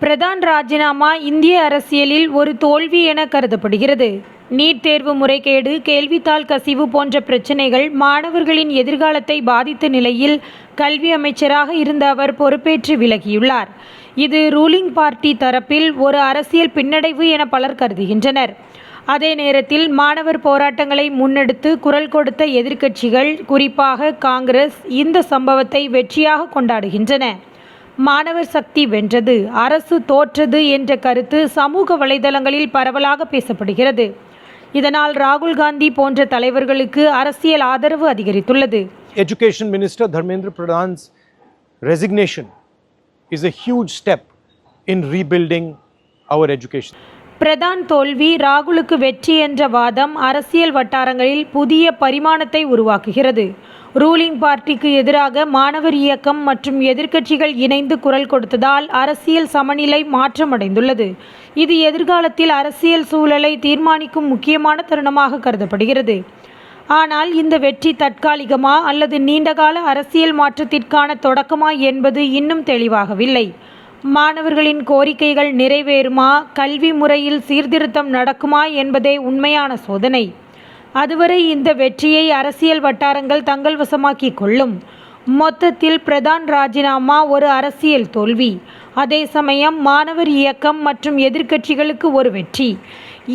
பிரதான் ராஜினாமா இந்திய அரசியலில் ஒரு தோல்வி என கருதப்படுகிறது. நீட் தேர்வு முறைகேடு, கேள்வித்தாள் கசிவு போன்ற பிரச்சினைகள் மாணவர்களின் எதிர்காலத்தை பாதித்த நிலையில் கல்வி அமைச்சராக இருந்த அவர் பொறுப்பேற்று விலகியுள்ளார். இது ரூலிங் பார்ட்டி தரப்பில் ஒரு அரசியல் பின்னடைவு என பலர் கருதுகின்றனர். அதே நேரத்தில் மாணவர் போராட்டங்களை முன்னெடுத்து குரல் கொடுத்த எதிர்க்கட்சிகள், குறிப்பாக காங்கிரஸ், இந்த சம்பவத்தை வெற்றியாக கொண்டாடுகின்றன. மாணவர் சக்தி வென்றது, அரசு தோற்றது என்ற கருத்து சமூக வலைதளங்களில் பரவலாக பேசப்படுகிறது. இதனால் ராகுல் காந்தி போன்ற தலைவர்களுக்கு அரசியல் ஆதரவு அதிகரித்துள்ளது. Education Minister Dharmendra Pradhan's resignation is a huge step in rebuilding our education. Pradhan தோல்வி ராகுலுக்கு வெற்றி என்ற வாதம் அரசியல் வட்டாரங்களில் புதிய பரிமாணத்தை உருவாக்குகிறது. ரூலிங் பார்ட்டிக்கு எதிராக மாணவர் இயக்கம் மற்றும் எதிர்க்கட்சிகள் இணைந்து குரல் கொடுத்ததால் அரசியல் சமநிலை மாற்றமடைந்துள்ளது. இது எதிர்காலத்தில் அரசியல் சூழலை தீர்மானிக்கும் முக்கியமான தருணமாக கருதப்படுகிறது. ஆனால் இந்த வெற்றி தற்காலிகமா அல்லது நீண்டகால அரசியல் மாற்றத்திற்கான தொடக்கமா என்பது இன்னும் தெளிவாகவில்லை. மாணவர்களின் கோரிக்கைகள் நிறைவேறுமா, கல்வி முறையில் சீர்திருத்தம் நடக்குமா என்பதே உண்மையான சோதனை. அதுவரை இந்த வெற்றியை அரசியல் வட்டாரங்கள் தங்கள் வசமாக்கி கொள்ளும். மொத்தத்தில் பிரதான் ராஜினாமா ஒரு அரசியல் தோல்வி, அதே சமயம் மாணவர் இயக்கம் மற்றும் எதிர்க்கட்சிகளுக்கு ஒரு வெற்றி.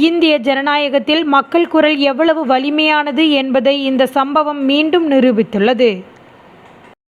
இந்திய ஜனநாயகத்தில் மக்கள் குரல் எவ்வளவு வலிமையானது என்பதை இந்த சம்பவம் மீண்டும் நிரூபித்துள்ளது.